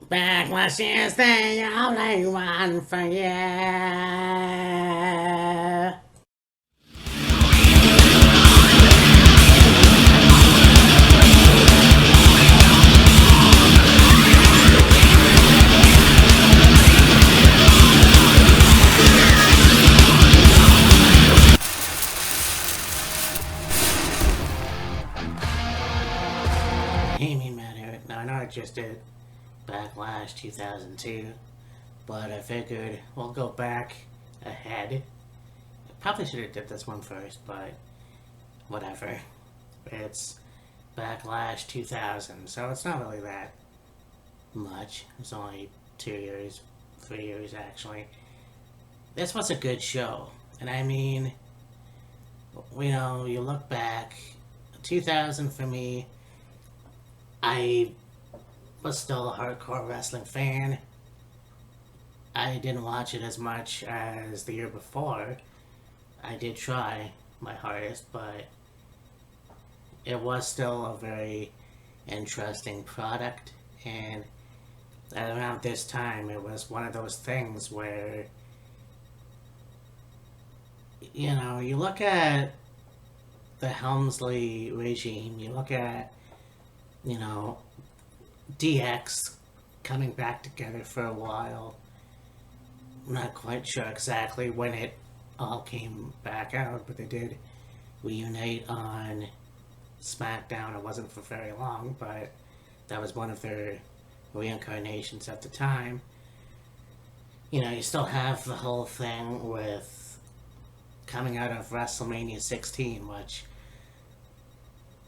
Backlash is the only one for you. Amy matter. No, I know I just did Backlash 2002, but I figured we'll go back ahead. Probably should have did this one first, but whatever. It's Backlash 2000, so it's not really that much. It's only 2 years, 3 years actually. This was a good show, and I mean, you look back, 2000 for me, I was still a hardcore wrestling fan. I didn't watch it as much as the year before. I did try my hardest, but it was still a very interesting product. And at around this time, it was one of those things where, you look at the Helmsley regime, you look at, you know, DX coming back together for a while. I'm not quite sure exactly when it all came back out, but they did reunite on SmackDown. It wasn't for very long, but that was one of their reincarnations at the time. You still have the whole thing with coming out of WrestleMania 16, which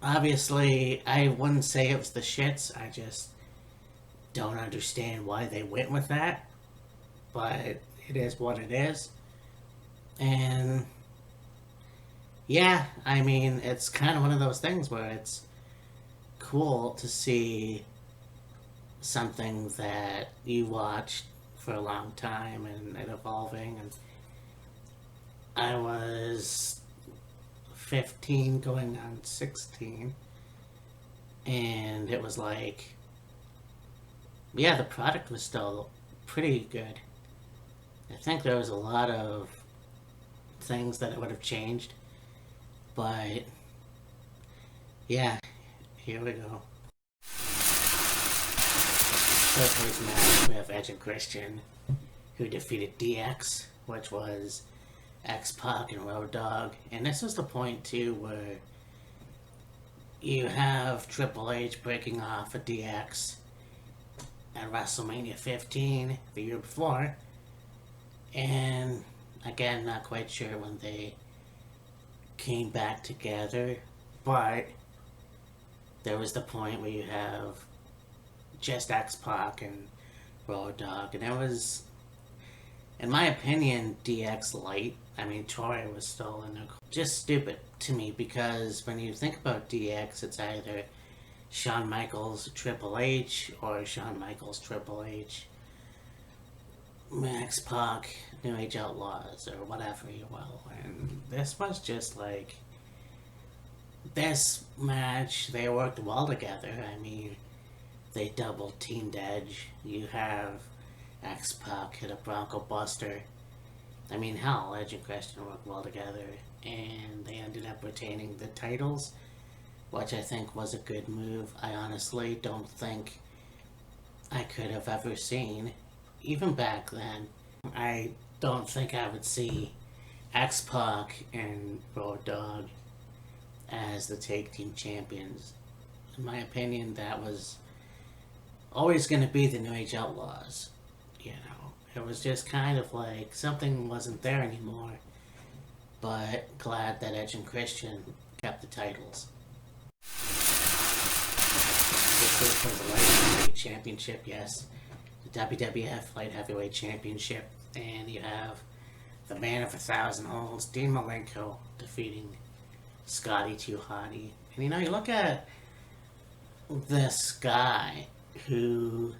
obviously I wouldn't say it was the shits. I just don't understand why they went with that, but it is what it is. And yeah, I mean, it's kind of one of those things where it's cool to see something that you watched for a long time and it evolving. And I was 15 going on 16, and it was like, yeah, the product was still pretty good. I think there was a lot of things that I would have changed, but yeah, here we go. First match, we have Edge and Christian, who defeated DX, which was X Pac and Road Dogg, and this was the point too where you have Triple H breaking off a DX at WrestleMania 15 the year before, and again, not quite sure when they came back together, but there was the point where you have just X Pac and Road Dogg, and it was, in my opinion, DX light. I mean, Tori was still in there. Just stupid to me because when you think about DX, it's either Shawn Michaels Triple H or Shawn Michaels Triple H, Max Pac, New Age Outlaws, or whatever you will. And this was just like, this match, they worked well together. I mean, they double teamed Edge. You have X Pac hit a Bronco Buster. I mean, hell, Edge and Christian worked well together, and they ended up retaining the titles, which I think was a good move. I honestly don't think I could have ever seen, even back then, I don't think I would see X Pac and Road Dogg as the tag team champions. In my opinion, that was always going to be the New Age Outlaws. It was just kind of like something wasn't there anymore. But glad that Edge and Christian kept the titles. This was for the Light Heavyweight Championship, yes. The WWF Light Heavyweight Championship. And you have the man of 1,000 holds, Dean Malenko, defeating Scotty 2 Hotty. And you look at this guy who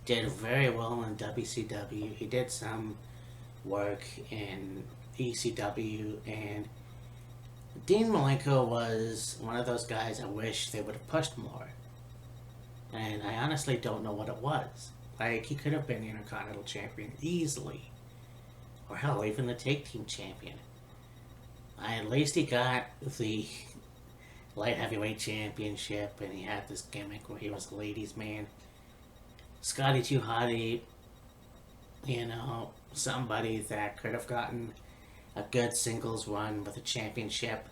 did very well in WCW. He did some work in ECW, and Dean Malenko was one of those guys I wish they would have pushed more. And I honestly don't know what it was. Like, he could have been Intercontinental Champion easily. Or hell, even the Tag Team Champion. At least he got the Light Heavyweight Championship, and he had this gimmick where he was a ladies' man. Scotty 2 Hotty, somebody that could have gotten a good singles run with a championship,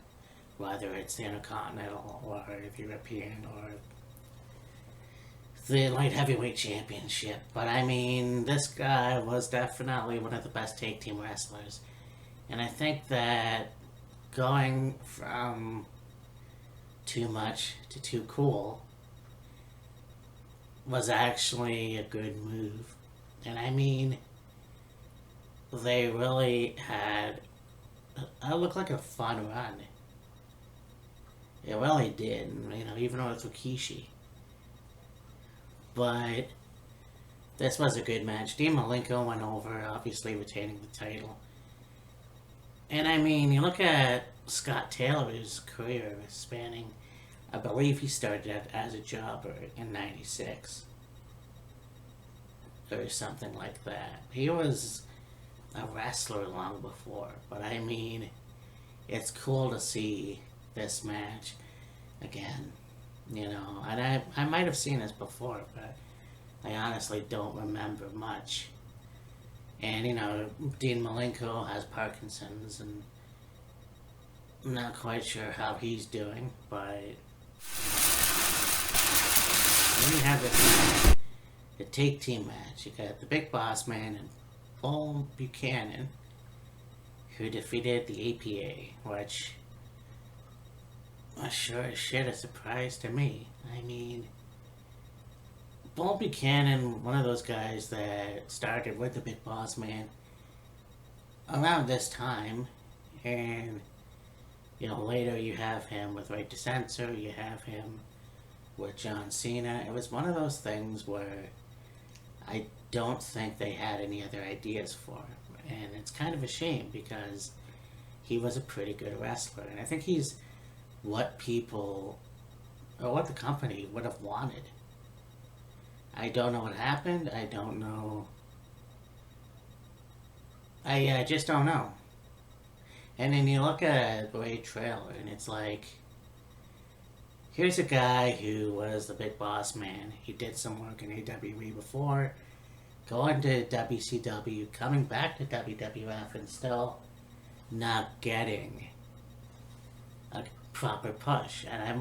whether it's the Intercontinental or the European or the Light Heavyweight Championship. But I mean, this guy was definitely one of the best tag team wrestlers. And I think that going from too much to too cool was actually a good move. And I mean, they really had looked like a fun run. It really did, even though it's Rikishi. But this was a good match. Dean Malenko went over, obviously retaining the title. And I mean, you look at Scott Taylor's career spanning, I believe he started as a jobber in '96. Or something like that. He was a wrestler long before. But I mean, it's cool to see this match again. And I might have seen this before, but I honestly don't remember much. And, Dean Malenko has Parkinson's, and I'm not quite sure how he's doing, but when you have this the tag team match, you got the Big Boss Man and Bull Buchanan, who defeated the APA, which was sure as shit a surprise to me. I mean, Bull Buchanan, one of those guys that started with the Big Boss Man around this time, and later you have him with Right to Censor, you have him with John Cena. It was one of those things where I don't think they had any other ideas for him, and it's kind of a shame because he was a pretty good wrestler, and I think he's what people or what the company would have wanted. I don't know what happened. I don't know. I just don't know. And then you look at the Raid trailer, and it's like, here's a guy who was the Big Boss Man. He did some work in AWE before, going to WCW, coming back to WWF, and still not getting a proper push. And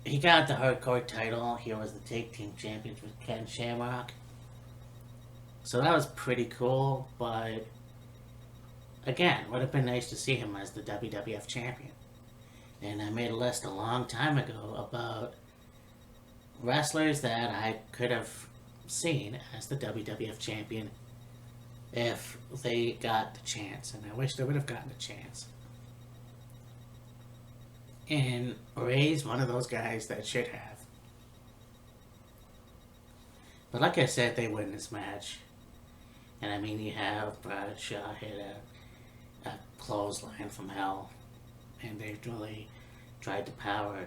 he got the hardcore title. He was the tag team champion with Ken Shamrock. So that was pretty cool, but again, would have been nice to see him as the WWF champion. And I made a list a long time ago about wrestlers that I could have seen as the WWF champion if they got the chance. And I wish they would have gotten the chance. And Ray's one of those guys that should have. But like I said, they win this match. And I mean, you have Bradshaw hit a clothesline from hell. And they really tried to power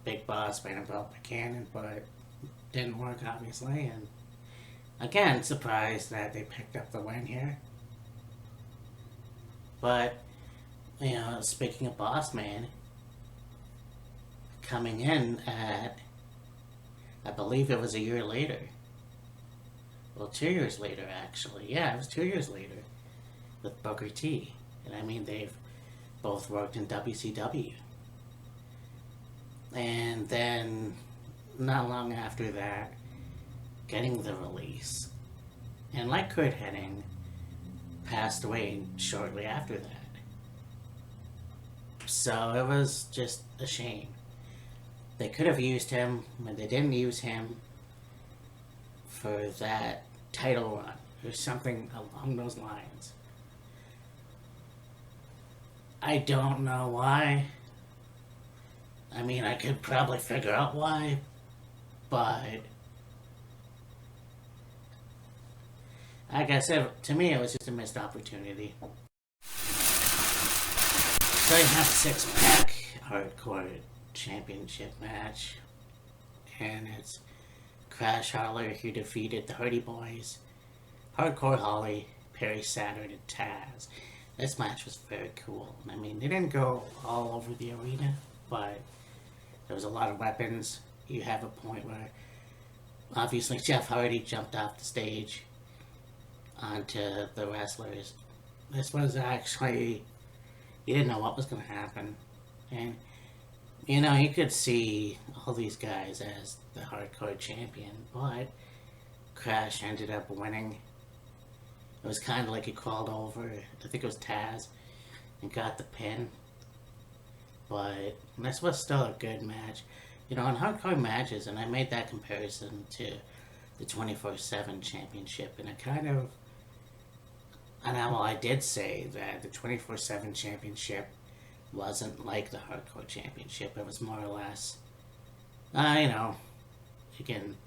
Big Boss Man about Buchanan, but didn't work, obviously. And again, surprised that they picked up the win here. But, speaking of Boss Man, coming in at, I believe it was a year later. Well, 2 years later, actually. Yeah, it was 2 years later with Booker T. And I mean, they've both worked in WCW. And then, not long after that, getting the release. And like Kurt Hennig, passed away shortly after that. So it was just a shame. They could have used him, but they didn't use him for that title run or something along those lines. I don't know why. I mean, I could probably figure out why, but like I said, to me it was just a missed opportunity. So you have 6-pack hardcore Championship match. And it's Crash Holly who defeated the Hardy Boys, Hardcore Holly, Perry Saturn, and Taz. This match was very cool. I mean, they didn't go all over the arena, but there was a lot of weapons. You have a point where obviously Jeff Hardy jumped off the stage onto the wrestlers. This was actually, you didn't know what was going to happen. And, you could see all these guys as the hardcore champion, but Crash ended up winning. It was kind of like he crawled over, I think it was Taz, and got the pin. But this was still a good match. In hardcore matches, and I made that comparison to the 24/7 championship, and I did say that the 24/7 championship wasn't like the hardcore championship. It was more or less, you can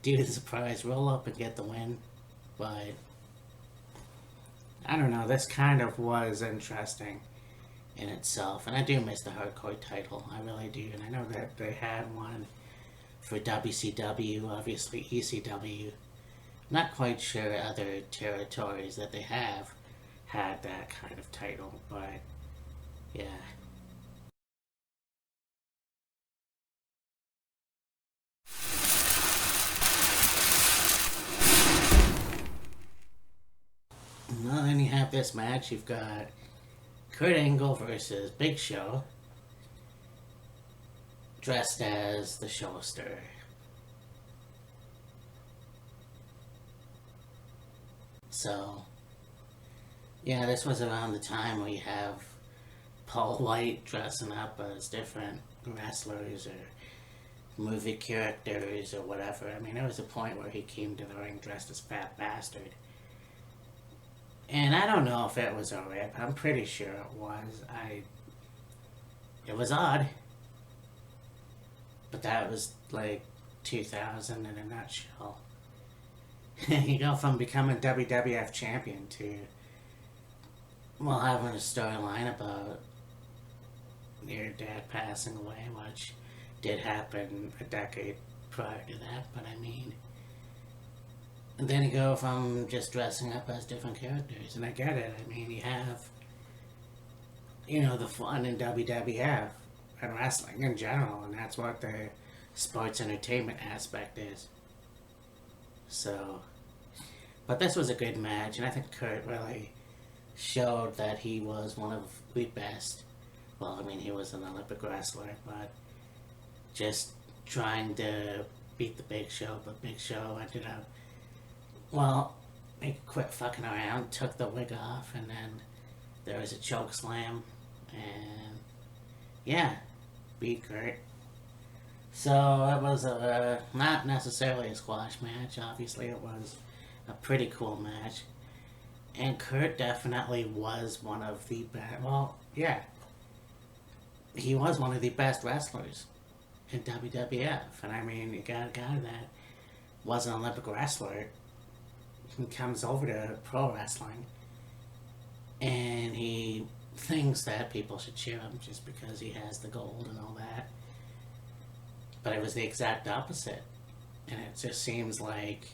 do the surprise roll up and get the win, but I don't know, this kind of was interesting in itself, and I do miss the hardcore title, I really do, and I know that they had one for WCW, obviously ECW, not quite sure other territories that they have had that kind of title, but yeah. Well, then you have this match. You've got Kurt Angle versus Big Show, dressed as the Showster. So, yeah, this was around the time where you have Paul White dressing up as different wrestlers or movie characters or whatever. I mean, there was a point where he came to the ring dressed as Fat Bastard. And I don't know if it was a rip. I'm pretty sure it was. It was odd. But that was like 2000 in a nutshell. You go from becoming WWF champion to, well, having a storyline about your dad passing away, which did happen a decade prior to that, but I mean, and then you go from just dressing up as different characters, and I get it. I mean, you have, the fun in WWF and wrestling in general, and that's what the sports entertainment aspect is. So, but this was a good match, and I think Kurt really showed that he was one of the best. Well, I mean, he was an Olympic wrestler, but just trying to beat the Big Show, but Big Show ended up, well, he quit fucking around, took the wig off, and then there was a choke slam, and yeah, beat Kurt. So it was not necessarily a squash match. Obviously, it was a pretty cool match, and Kurt definitely was one of the best. Well, yeah, he was one of the best wrestlers in WWF, and I mean, you got a guy that was an Olympic wrestler who comes over to pro wrestling, and he thinks that people should cheer him just because he has the gold and all that. But it was the exact opposite. And it just seems like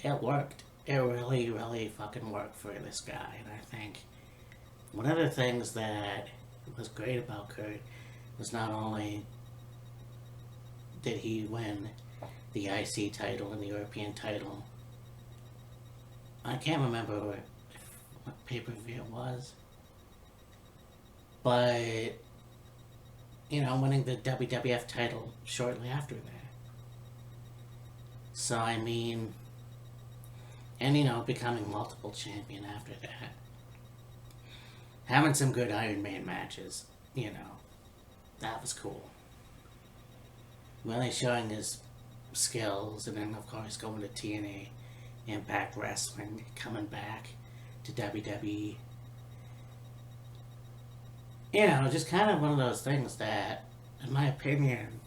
it worked. It really, really fucking worked for this guy. And I think one of the things that was great about Kurt was not only did he win the IC title and the European title, I can't remember what pay-per-view it was, but winning the WWF title shortly after that. So, I mean, and, becoming multiple champion after that. Having some good Iron Man matches, that was cool. Really showing his skills, and then, of course, going to TNA, Impact Wrestling, coming back to WWE. Just kind of one of those things that, in my opinion,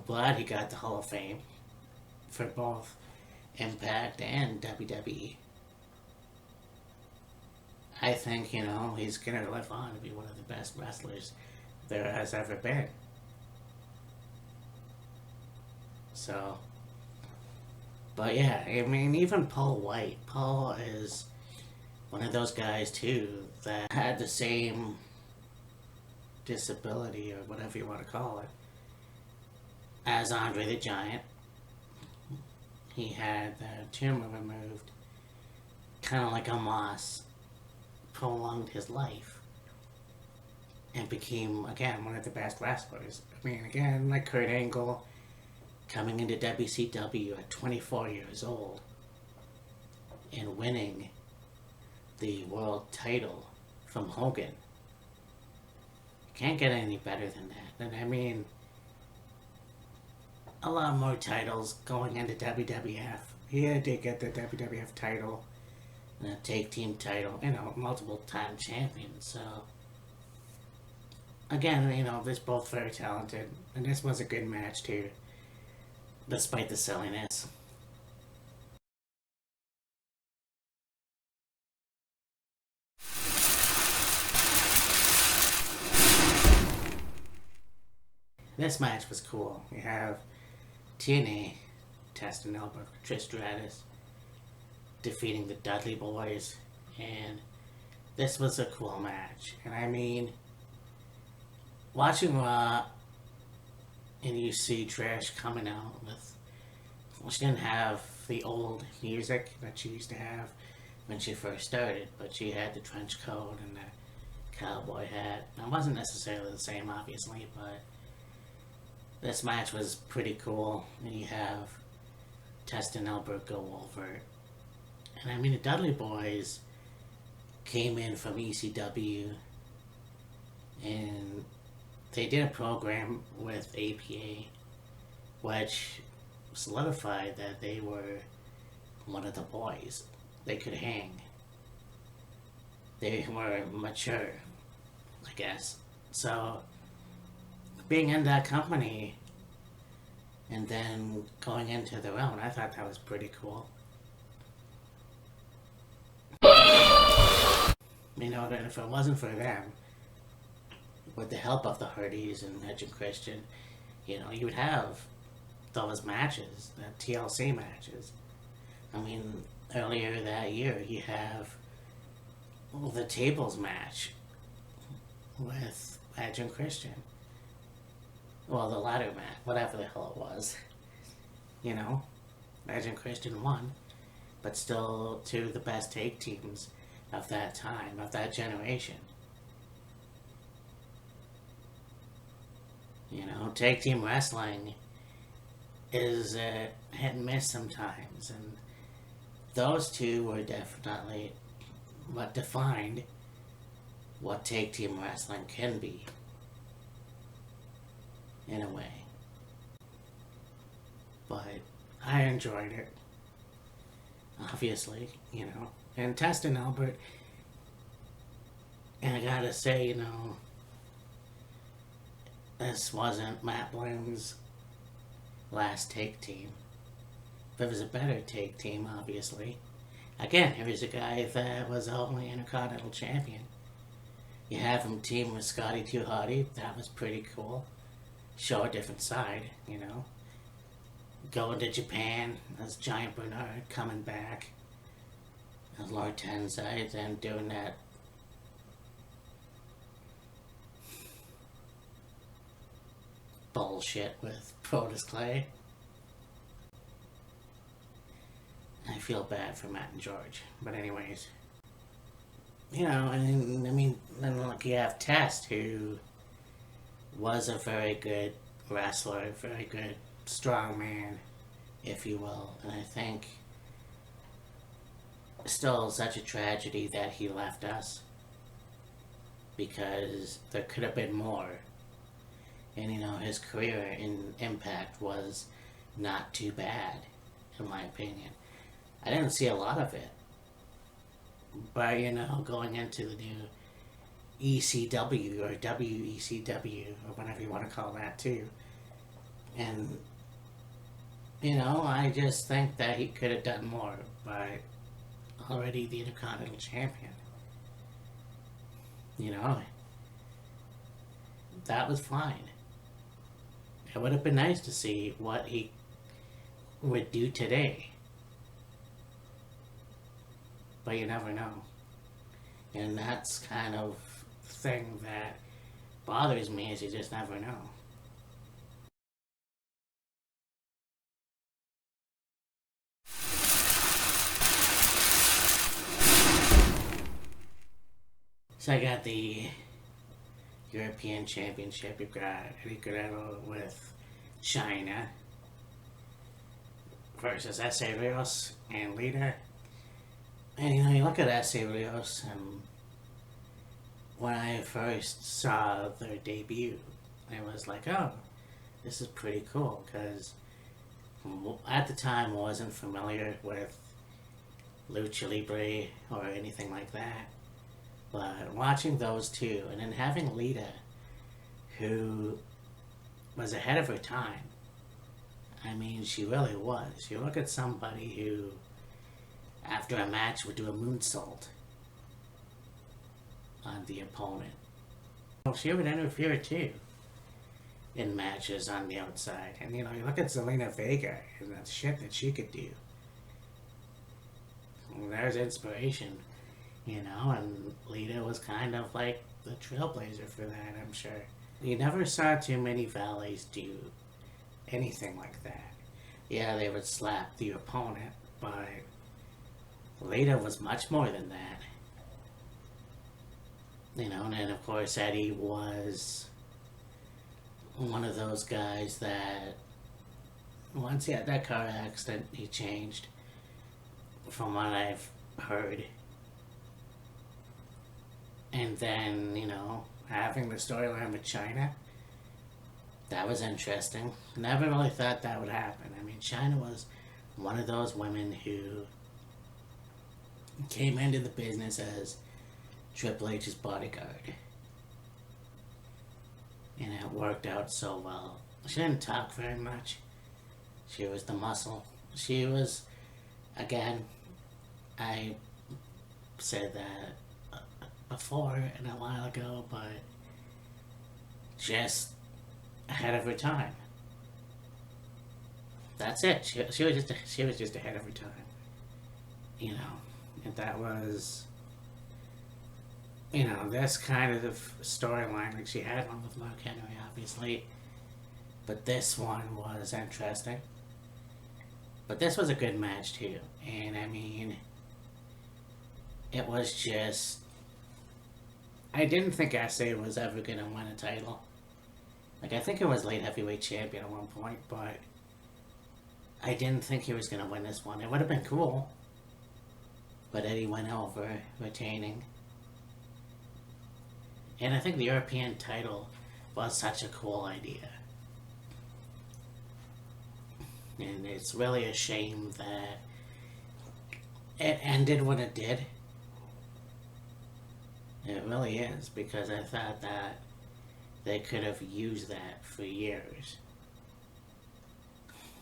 glad he got the Hall of Fame for both Impact and WWE. I think, he's going to live on to be one of the best wrestlers there has ever been. So, but yeah, I mean, even Paul White. Paul is one of those guys too that had the same disability or whatever you want to call it as Andre the Giant. He had the tumor removed, kind of like a moss, prolonged his life, and became again one of the best wrestlers. I mean, again, like Kurt Angle, coming into WCW at 24 years old and winning the world title from Hogan. Can't get any better than that. And I mean, a lot more titles going into WWF. He did get the WWF title, and a tag team title, multiple time champion. So, again, they're both very talented. And this was a good match too, despite the silliness. This match was cool. You have TNA, Test and Albert, Trish Stratus defeating the Dudley Boys, and this was a cool match. And I mean, watching Raw, and you see Trish coming out with, well, she didn't have the old music that she used to have when she first started, but she had the trench coat and the cowboy hat. Now, it wasn't necessarily the same, obviously, but this match was pretty cool. And you have Test and Albert go over. And I mean, the Dudley Boys came in from ECW, and they did a program with APA, which solidified that they were one of the boys. They could hang. They were mature, I guess. So, being in that company and then going into their own, I thought that was pretty cool. And if it wasn't for them, with the help of the Hardys and Edge and Christian, you would have those matches, the TLC matches. I mean, earlier that year, you have the tables match with Edge and Christian. Well, the ladder match, whatever the hell it was. Edge and Christian won, but still two of the best tag teams of that time, of that generation. Tag team wrestling is hit and miss sometimes, and those two were definitely what defined what tag team wrestling can be, in a way. But I enjoyed it, obviously, and Test and Albert, and I gotta say, this wasn't Matt Bloom's last tag team. But it was a better tag team, obviously. Again, here was a guy that was only Intercontinental Champion. You have him team with Scotty 2 Hotty. That was pretty cool. Show a different side, Going to Japan as Giant Bernard, coming back as Lord Tensai, then doing that bullshit with Brodus Clay. I feel bad for Matt and George. But anyways, then look, you have Test, who was a very good wrestler, very good strong man, if you will. And I think still such a tragedy that he left us, because there could have been more. And his career in Impact was not too bad, in my opinion. I didn't see a lot of it, but going into the new ECW or WECW or whatever you want to call that too, and I just think that he could have done more, but already the Intercontinental Champion. that was fine. It would have been nice to see what he would do today. But you never know. And that's kind of the thing that bothers me, is you just never know. So I got the European Championship. You've got Eddie Guerrero with China versus S.A. Rios and Lita. And you look at S.A. Rios, and when I first saw their debut, I was like, oh, this is pretty cool, because at the time I wasn't familiar with Lucha Libre or anything like that. But watching those two, and then having Lita, who was ahead of her time. I mean, she really was. You look at somebody who, after a match, would do a moonsault on the opponent. Well, she would interfere too in matches on the outside. And you look at Zelina Vega and the shit that she could do. Well, there's inspiration. And Lita was kind of like the trailblazer for that, I'm sure. You never saw too many valets do anything like that. Yeah, they would slap the opponent, but Lita was much more than that. And then of course Eddie was one of those guys that once he had that car accident, he changed, from what I've heard. And then, having the storyline with China, that was interesting. Never really thought that would happen. I mean, China was one of those women who came into the business as Triple H's bodyguard. And it worked out so well. She didn't talk very much. She was the muscle. She was, again, I said that before and a while ago, but just ahead of her time. That's it. She was just ahead of her time. And that was, this kind of storyline. Like, she had one with Mark Henry, obviously, but this one was interesting. But this was a good match too, and I mean, it was just, I didn't think S.A. was ever going to win a title. Like, I think it was light heavyweight champion at one point, but I didn't think he was going to win this one. It would have been cool. But Eddie went over, retaining. And I think the European title was such a cool idea. And it's really a shame that it ended when it did. It really is, because I thought that they could have used that for years.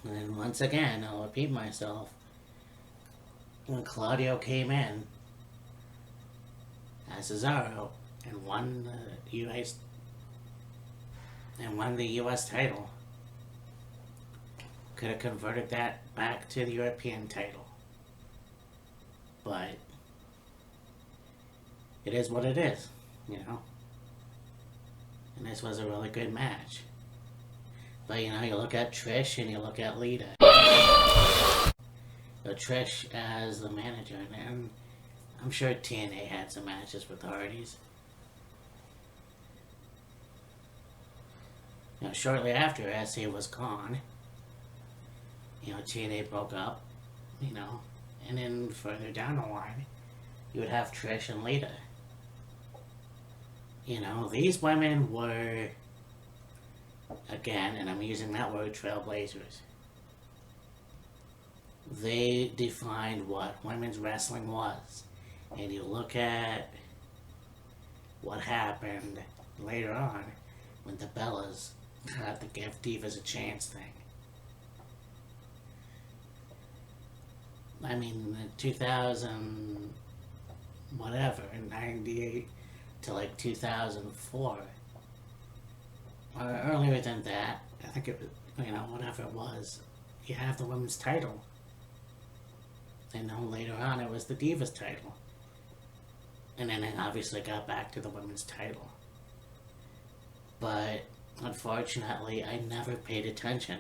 And once again, I'll repeat myself, when Claudio came in as Cesaro and won the US title, could have converted that back to the European title. But it is what it is, And this was a really good match. But you look at Trish and you look at Lita. So Trish as the manager, and I'm sure TNA had some matches with the Hardys. Shortly after S.A. was gone, TNA broke up, and then further down the line, you would have Trish and Lita. These women were, again, and I'm using that word, trailblazers. They defined what women's wrestling was. And you look at what happened later on when the Bellas got the Give Divas a Chance thing. I mean, 2000, whatever, 98 to like 2004, earlier than that, I think it was, whatever it was, you have the women's title. And then later on it was the Divas title. And then it obviously got back to the women's title. But unfortunately, I never paid attention.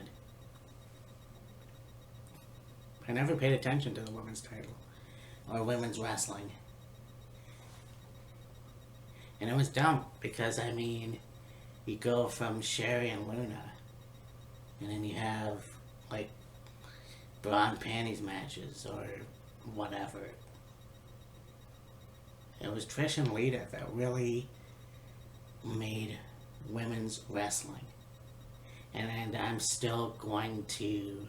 I never paid attention to the women's title or women's wrestling. And it was dumb because, I mean, you go from Sherry and Luna, and then you have, like, bra and panties matches or whatever. It was Trish and Lita that really made women's wrestling. And I'm still going to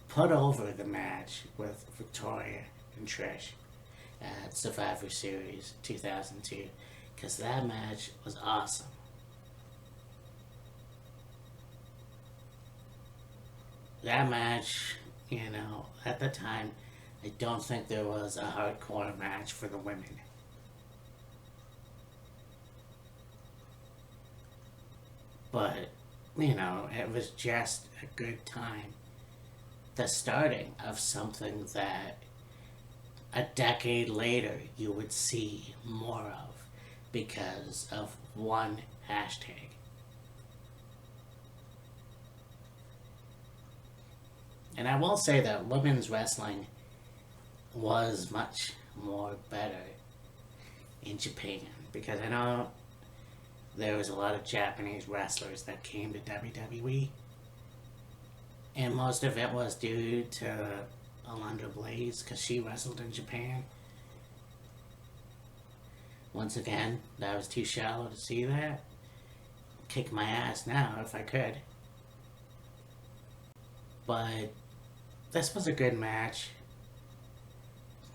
put over the match with Victoria and Trish at Survivor Series 2002, because that match was awesome. That match, at the time, I don't think there was a hardcore match for the women. But, it was just a good time. The starting of something that a decade later you would see more of because of one hashtag. And I will say that women's wrestling was much more better in Japan, because I know there was a lot of Japanese wrestlers that came to WWE, and most of it was due to Alundra Blaze, because she wrestled in Japan. Once again, that was too shallow to see that. Kick my ass now if I could. But this was a good match.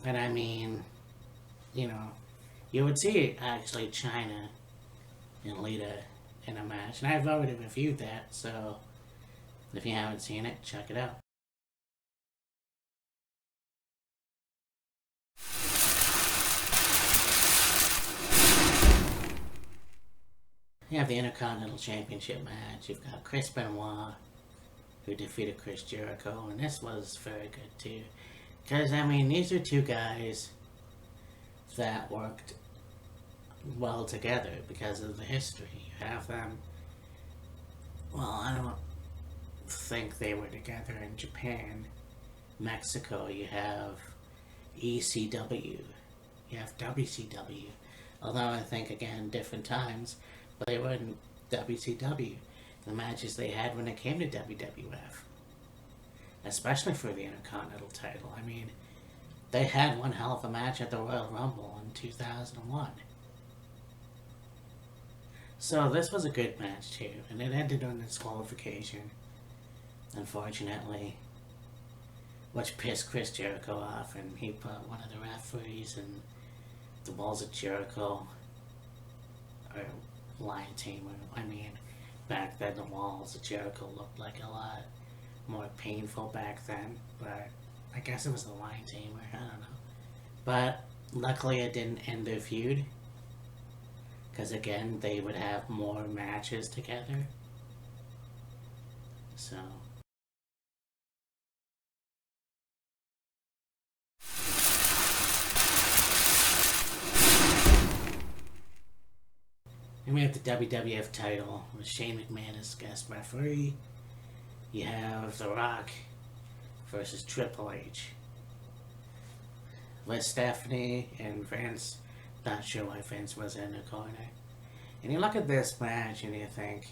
And I mean, you would see actually China and Lita in a match. And I've already reviewed that, so if you haven't seen it, check it out. You have the Intercontinental Championship match. You've got Chris Benoit, who defeated Chris Jericho, and this was very good too. Because, I mean, these are two guys that worked well together because of the history. You have them, well, I don't think they were together in Japan. Mexico, you have ECW, you have WCW, although I think, again, different times, but they were in WCW. The matches they had when they came to WWF, especially for the Intercontinental title. I mean, they had one hell of a match at the Royal Rumble in 2001. So this was a good match too, and it ended on disqualification, unfortunately, which pissed Chris Jericho off, and he put one of the referees in the Walls of Jericho, or Lion Tamer. I mean, back then the Walls of Jericho looked like a lot more painful back then, but I guess it was the Lion Tamer, I don't know. But luckily it didn't end their feud, because again, they would have more matches together. So and we have the WWF title with Shane McMahon as guest referee. You have The Rock versus Triple H with Stephanie and Vince. Not sure why Vince was in the corner. And you look at this match and you think,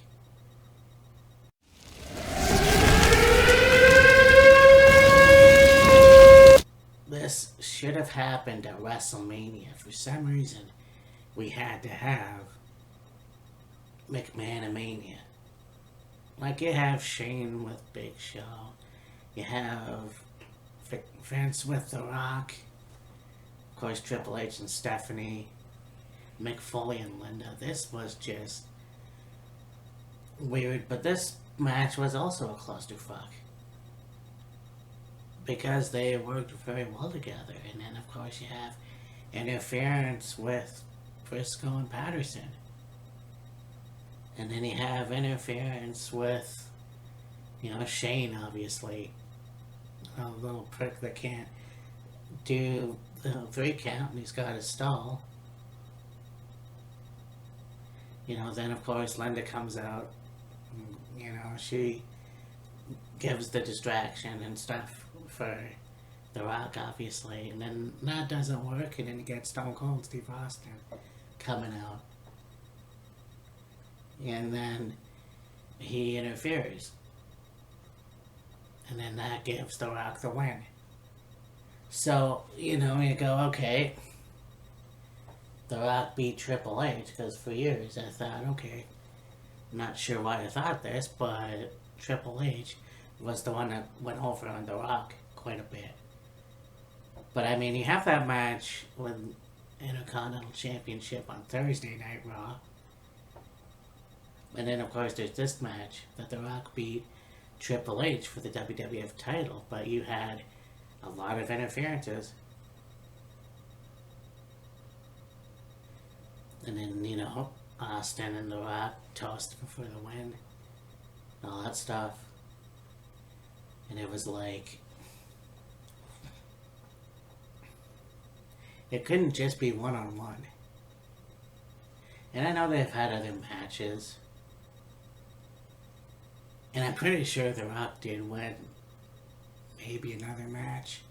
this should have happened at WrestleMania. For some reason, we had to have McMahon and Mania. Like, you have Shane with Big Show, you have Vince with The Rock, of course Triple H and Stephanie, Mick Foley and Linda. This was just weird, but this match was also a clusterfuck, because they worked very well together. And then of course you have interference with Briscoe and Patterson. And then you have interference with, Shane, obviously. A little prick that can't do the 3 count, and he's got his stall. Then of course Linda comes out. She gives the distraction and stuff for The Rock, obviously. And then that doesn't work, and then you get Stone Cold Steve Austin coming out. And then he interferes. And then that gives The Rock the win. So, you go, okay, The Rock beat Triple H, because for years I thought, okay, I'm not sure why I thought this, but Triple H was the one that went over on The Rock quite a bit. But I mean, you have that match with Intercontinental Championship on Thursday Night Raw. And then, of course, there's this match that The Rock beat Triple H for the WWF title, but you had a lot of interferences. And then, Austin and The Rock tossed him for the win. All that stuff. And it was like, it couldn't just be one-on-one. And I know they've had other matches. And I'm pretty sure The Rock did win maybe another match.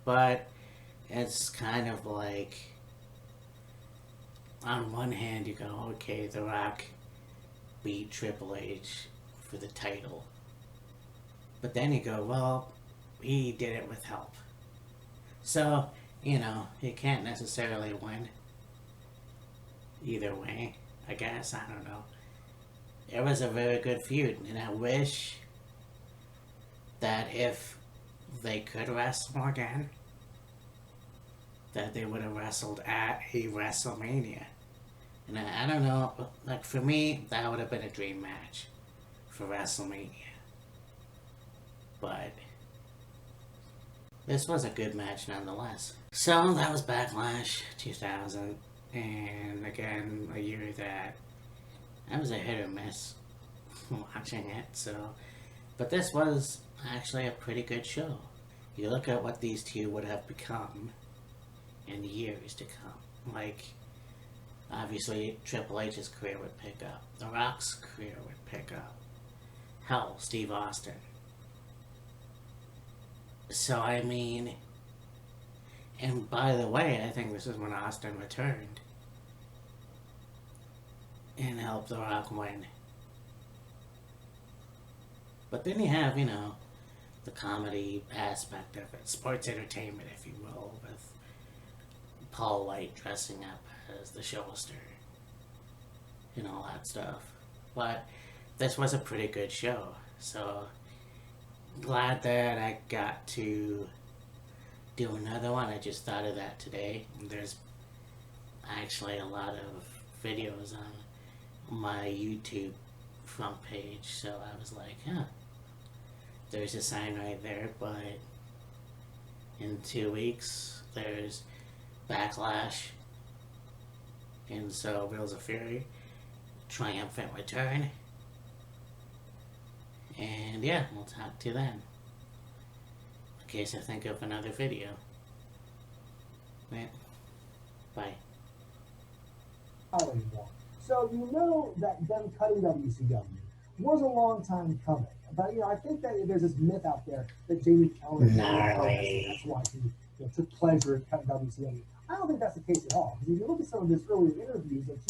But it's kind of like, on one hand you go, okay, The Rock beat Triple H for the title. But then you go, well, he did it with help. So, you can't necessarily win either way, I guess. I don't know. It was a very good feud, and I wish that if they could wrestle again, that they would have wrestled at a WrestleMania. And I don't know, like for me, that would have been a dream match for WrestleMania. But this was a good match nonetheless. So that was Backlash 2000, and again, a year that I was a hit or miss watching it. So, but this was actually a pretty good show. You look at what these two would have become in years to come. Like, obviously, Triple H's career would pick up. The Rock's career would pick up. Hell, Steve Austin. So, I mean, and by the way, I think this is when Austin returned and helped The Rock win. But then you have, the comedy aspect of it, sports entertainment, if you will, with Paul White dressing up as the showster and all that stuff. But this was a pretty good show, so glad that I got to do another one. I just thought of that today. There's actually a lot of videos on my YouTube front page, so I was like, there's a sign right there. But in 2 weeks there's Backlash, and so Wheels of Fury, triumphant return, and yeah, we'll talk to you then, in case I think of another video. Right. Bye. So that them cutting WCW was a long time coming. But I think that there's this myth out there that Jamie Keller that's why he took pleasure in cutting WCW. I don't think that's the case at all. Because if you look at some of his earlier interviews, like